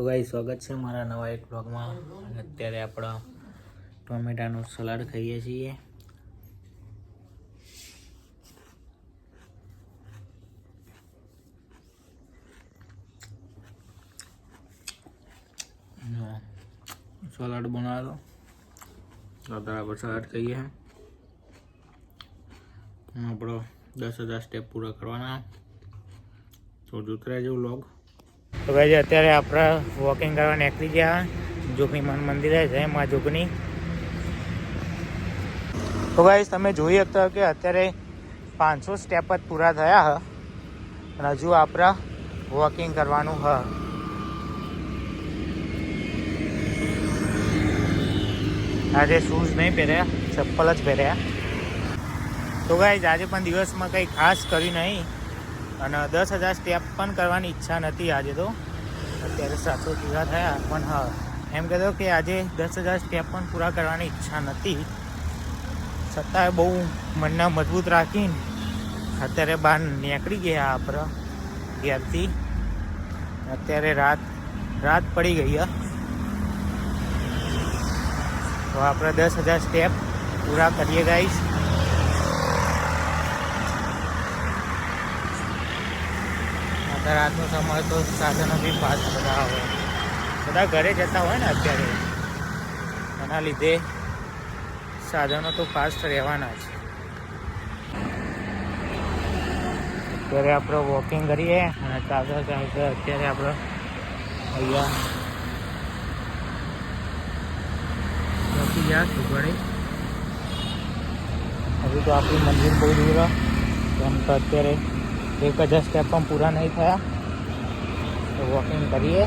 તો ગાઈસ સ્વાગત છે મારા નવા એક બ્લોગમાં. અને અત્યારે આપણે ટોમેટાનું સલાડ ખાઈએ છીએ. સલાડ બનાવેલો અત્યારે આપણે સલાડ ખાઈએ. આપણો 10,000 સ્ટેપ પૂરા કરવાના, તો જોતા રહેજો વ્લોગ. તો ભાઈ અત્યારે આપણે વોકિંગ કરવા નીકળી ગયા જોગણી મંદિરે જય મા જોગણી. તો ભાઈ તમે જોઈ શકતા કે અત્યારે 500 સ્ટેપ જ પૂરા થયા હ અને હજુ આપણે વોકિંગ કરવાનું હ. આજે શૂઝ નહીં પહેર્યા, ચપ્પલ જ પહેર્યા. તો ગાઈઝ આજે પણ દિવસમાં કંઈ ખાસ કર્યું નહીં અને 10,000 સ્ટેપ પણ કરવાની ઈચ્છા નથી આજે. તો અત્યારે 700 પૂરા થયા, પણ હા એમ કહેતો કે આજે 10,000 સ્ટેપ પણ પૂરા કરવાની ઈચ્છા નથી. છતાંય બહુ મનને મજબૂત રાખીને અત્યારે બહાર નીકળી ગયા આપણે ઘેરથી. અત્યારે રાત પડી ગઈ. તો આપણે 10,000 સ્ટેપ પૂરા કરીએ ગાઈસ. રાતનો સમય તો સાધનો બી ફાસ્ટ બધા હોય, બધા ઘરે જતા હોય ને અત્યારે, એના લીધે સાધનો તો ફાસ્ટ રહેવાના જ. અત્યારે આપણે વોકિંગ કરીએ અને ચાલતા ચાલતા અત્યારે આપણે અહીંયા પહોંચી ગયા સુગડી. હજુ તો આપણું મંદિર બહુ દૂર, એમ તો અત્યારે 1,000 સ્ટેપ પણ પૂરા નહીં થયા. તો વોકિંગ કરીએ,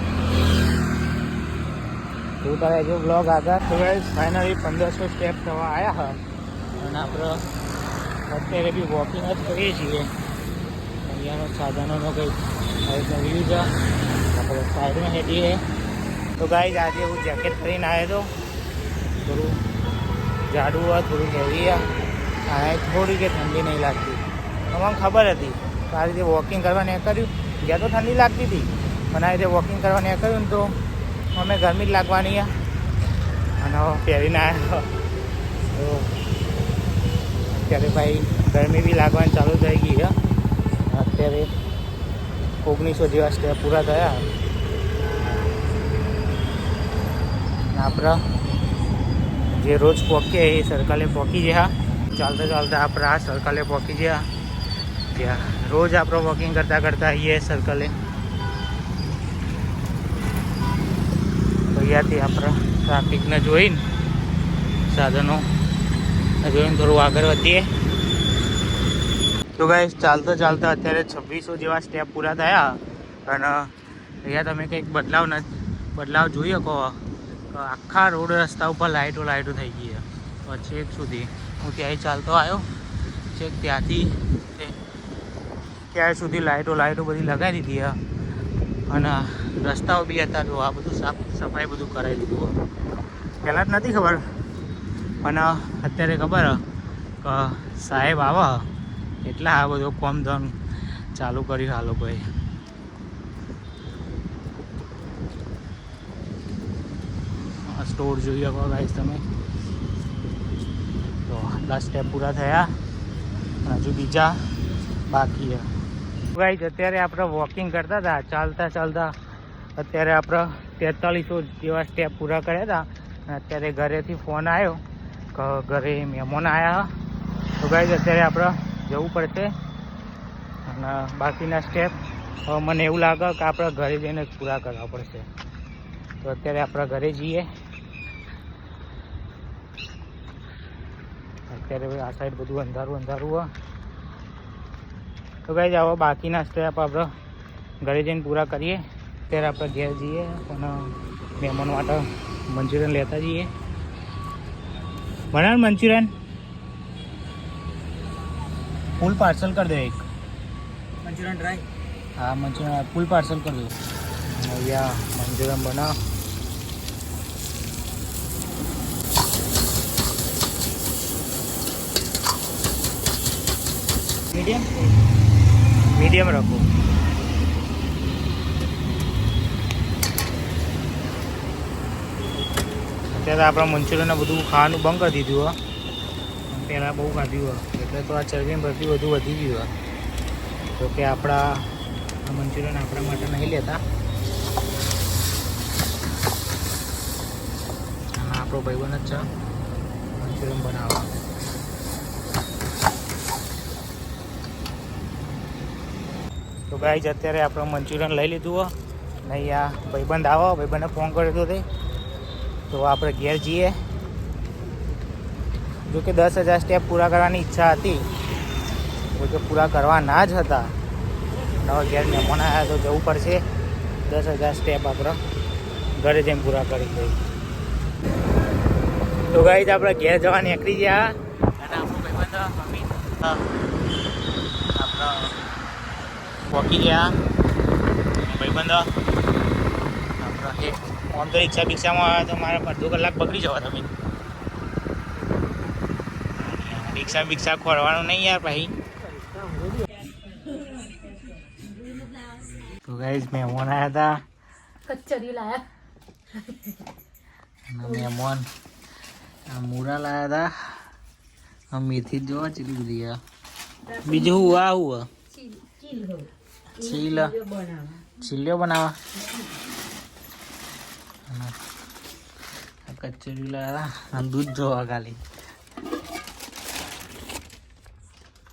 શું કરે જો બ્લોગ આગળ. તો ફાઇનલી 1,500 સ્ટેપ થવા આવ્યા હા અને આપણે અત્યારે બી વોકિંગ જ કરીએ છીએ. અહીંયાનો સાધનોનો કંઈક સાઈડનો વ્યૂ છે, આપણે સાઈડમાં હેઠીએ. તો ગાઈઝ આજે હું જેકેટ કરીને આવ્યો હતો, થોડું જાડું હોય, થોડું હેવી આ થોડી કે ઠંડી નહીં લાગતી. અમને ખબર હતી તો આ રીતે વોકિંગ કરવા નીકળ્યું. જ્યાં તો ઠંડી લાગતી હતી પણ આ રીતે વોકિંગ કરવા નીકળ્યું ને તો અમે ગરમી જ લાગવાની અને પહેરીને આવ્યો. તો અત્યારે ભાઈ ગરમી બી લાગવાની ચાલુ થઈ ગઈ. અત્યારે 1900 જેવા સ્ટેપ પૂરા થયા. આપણે જે રોજ પહોંચીએ એ સર્કલે પહોંચી ગયા. ચાલતા ચાલતા આપણે આ સર્કલે પહોંચી ગયા જ્યાં રોજ આપણે વોકિંગ કરતાં આવીએ સર્કલે. તો અહીંયાથી આપણે ટ્રાફિકને જોઈને, સાધનો જોઈને થોડું આગળ વધીએ. તો ગાઈસ ચાલતા ચાલતા અત્યારે 2600 જેવા સ્ટેપ પૂરા થયા અને અહીંયા તમે કંઈક બદલાવ જોઈ શકો. આખા રોડ રસ્તા ઉપર લાઇટો થઈ ગઈ છેક સુધી. હું ત્યાંય ચાલતો આવ્યો, છેક ત્યાંથી ત્યાં સુધી લાઇટો બધી લગાવી દીધી અને રસ્તાઓ બી હતા. તો આ બધું સાફ સફાઈ બધું કરાવી દીધું. પહેલાં જ નથી ખબર પણ અત્યારે ખબર કે સાહેબ આવે એટલે આ બધો કોમ ધમ ચાલુ કર્યું આ લોકોએ. સ્ટોર જોઈ શકો ગાઈસ તમે. તો 10 સ્ટેપ પૂરા થયા, હજુ બીજા બાકી છે. ગાઈસ અત્યારે આપણે વોકિંગ કરતા હતા, ચાલતા ચાલતા અત્યારે આપણે 4300 જેવા સ્ટેપ પૂરા કર્યા હતા. અને અત્યારે ઘરેથી ફોન આવ્યો કે ઘરે મહેમાન આવ્યા. તો ગાઈસ અત્યારે આપણે જવું પડશે અને બાકીના સ્ટેપ મને એવું લાગે કે આપણે ઘરે જઈને જ પૂરા કરવા પડશે. તો અત્યારે આપણા ઘરે જઈએ. અત્યારે આ સાઈડ બધું અંધારું હોય. તો ગાઈસ આવા બાકીના સ્ટેપ આપણે ઘરે જઈને પૂરા કરીએ. અત્યારે આપણે ઘેર જઈએ અને મહેમાન માટે મંચુરિયન લેતા જઈએ. બનાવ મંચુરિયન ફૂલ પાર્સલ કરી દો. એક મંચુરિયન ડ્રાય, હા મંચુરિયન ફૂલ પાર્સલ કરી દો. અહીંયા મંચુરિયન બનાવ. મીડિયમ રાખો. અત્યારે આપણે મંચુરિયન બધું ખાવાનું બંધ કરી દીધું હોય. પહેલાં બહુ ખાધ્યું હોય એટલે તો આ ચરબી બરબી બધું વધી ગયું હોય. તો કે આપણા મંચુરિયન આપણા માટે નહીં લેતા. અને આપણો ભાઈબંધ જ છે મંચુરિયન બનાવવા. તો ગાઈઝ અત્યારે આપણે મંચુરિયન લઈ લીધું હોય ને અહીંયા ભાઈબંધ આવો, ભાઈબંધને ફોન કર્યો હતો તે. તો આપણે ઘેર જઈએ. જો કે 10,000 સ્ટેપ પૂરા કરવાની ઈચ્છા હતી, જો કે પૂરા કરવા ના જ હતા. નવા ઘેર મહેમાન આવ્યા તો જવું પડશે. 10,000 સ્ટેપ આપણે ઘરે જઈને પૂરા કરી દઈએ. તો ગાઈઝ આપણે ઘેર જવા નીકળી ગયા અને આપણો ભાઈબંધ અમિત આપણે પહોંચી ગયા. ભાઈબંધ આપણે આમ તો રિક્ષામાં આવ્યા તો મારે અડધો કલાક બગડી જવા તમે. રિક્ષા ખોરવાનું નહીં યાર ભાઈ. તો ગાઈઝ મહેમાન આવ્યા હતા. કચરી લાયા. મહેમાન મૂળા લાયા હતા. મેથી જોવા ચીલી બધી. બીજું હું આવું ચીલ્યો બનાવવા. કચરી લાયા હતા. દૂધ જોવા ખાલી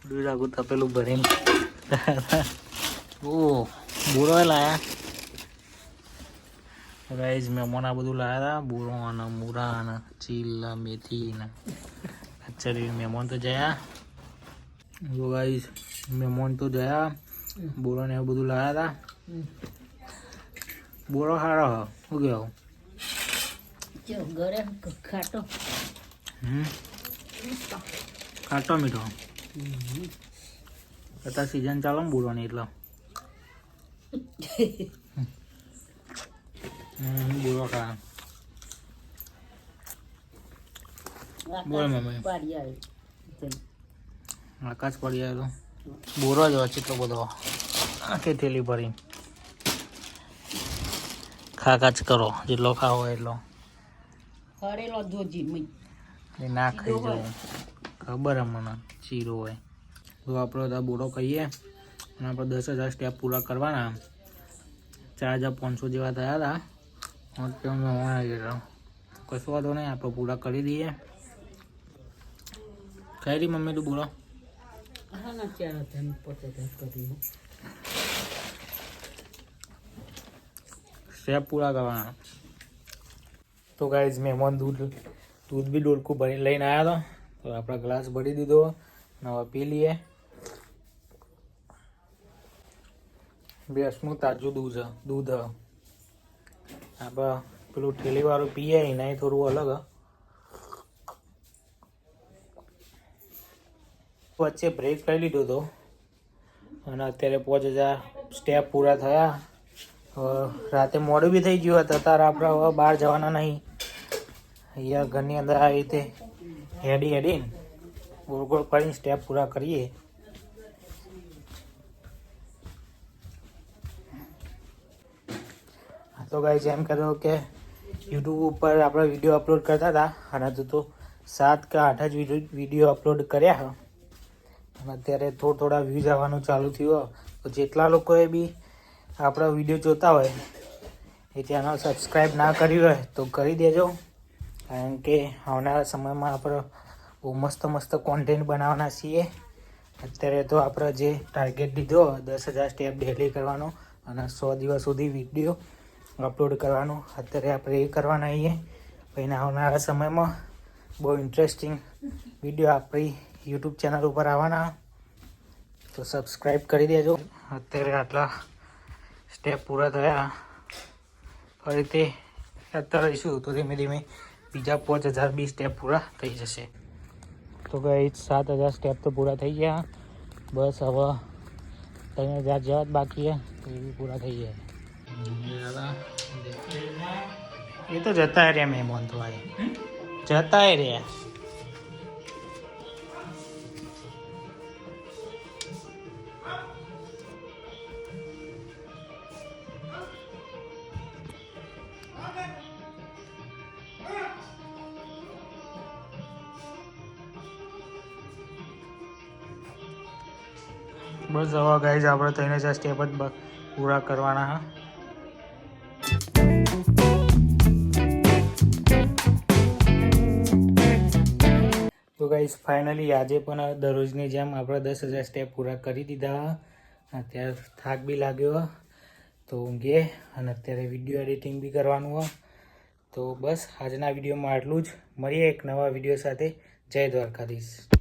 દૂધ આગું તપેલું ભરીને. ઓ બોરો લાયા. ગાઈઝ મહેમાન આ બધું લાયા હતા. બોરો અને મૂળા અને ચીલ મેથી ને કચરી. મહેમાન તો જયા. જો ગાઈઝ મહેમાન તો જયા. બોરો ને એવું બધું લાયા હતા. બોરો સારો હ શું કહેવું? ખાટો ખાટો મીઠો. અત્યારે સિઝન ચાલો ને બોરોની એટલે બોરો ખા. બોલ મમ્મી. આકાશ પડી આવ્યો. બોરો જ હોય એટલો બધો. આખી થેલી ભરી ખાકા જ કરો. જેટલો ખાવો એટલો. એ ના ખાઈ જવું. ખબર હે મને ચીરો હોય. તો આપણે તો બોરો કહીએ અને આપણે 10,000 સ્ટેપ પૂરા કરવાના. 4,500 જેવા થયા હતા. કશું વાંધો નહીં, આપણે પૂરા કરી દઈએ. કઈ રહી મમ્મી તું બોલો? સ્ટેપ પૂરા કરવાના. તો ગાઈઝ મહેમાન દૂધ બી ડોલકું ભરીને લઈને આવ્યા હતા. તો આપણે ગ્લાસ ભરી દીધો. હવે પી લઈએ. ભેંસનું તાજું દૂધ આપણે પેલું ઠેલીવાળું પીએ એના થોડું અલગ. વચ્ચે બ્રેક લઈ લીધો હતો અને અત્યારે 5,000 સ્ટેપ પૂરા થયા. રાતે મોડું બી થઈ ગયું હતું. અત્યારે આપણે હવે બહાર જવાના નહીં. અહીંયા ઘરની અંદર આવી રીતે હેડીને ગોળ ગોળ ફરીને સ્ટેપ પૂરા કરીએ. તો ગાઈઝ એમ કર્યો કે યુટ્યુબ ઉપર આપણે વિડીયો અપલોડ કરતા હતા અને તો 7 કે 8 જ વિડીયો અપલોડ કર્યા. અને અત્યારે થોડા વ્યૂઝ આવવાનું ચાલુ થયું. તો જેટલા લોકોએ બી આપણા વિડીયો જોતા હોય એ ચેનલ સબસ્ક્રાઈબ ના કરી હોય તો કરી દેજો. કારણ કે આવનારા સમયમાં આપણે બહુ મસ્ત કોન્ટેન્ટ બનાવવાના છીએ. અત્યારે તો આપણે જે ટાર્ગેટ લીધો 10,000 સ્ટેપ ડેલી કરવાનો અને 100 દિવસ સુધી વિડીયો અપલોડ કરવાનું, અત્યારે આપણે એ કરવાના છીએ. પછી આવનારા સમયમાં બહુ ઇન્ટરેસ્ટિંગ વિડીયો આપણી યુટ્યુબ ચેનલ ઉપર આવવાના. તો સબસ્ક્રાઈબ કરી દેજો. અત્યારે આટલા સ્ટેપ પૂરા થયા. ફરીથી અત્યારે રહીશું તો ધીમે ધીમે બીજા 5,000 બી સ્ટેપ પૂરા થઈ જશે. તો ગાઈઝ 7,000 સ્ટેપ તો પૂરા થઈ ગયા. બસ હવે 3,000 જેવા જ બાકી છે તો એ બી પૂરા થઈ જાય. એ તો જતા રહ્યા મહેમાન તો જતા રહ્યા. બસ હવે ગાઈઝ આપણે 3000 સ્ટેપ જ પૂરા કરવાના હા. તો ગાઈઝ ફાઇનલી આજે પણ દરરોજની જેમ આપણે 10,000 સ્ટેપ પૂરા કરી દીધા. અત્યારે થાક બી લાગ્યો તો ઊંઘીએ અને અત્યારે વિડીયો એડિટિંગ બી કરવાનું હોય. તો બસ આજના વિડીયોમાં આટલું જ. મળીએ એક નવા વિડીયો સાથે. જય દ્વારકાધીશ.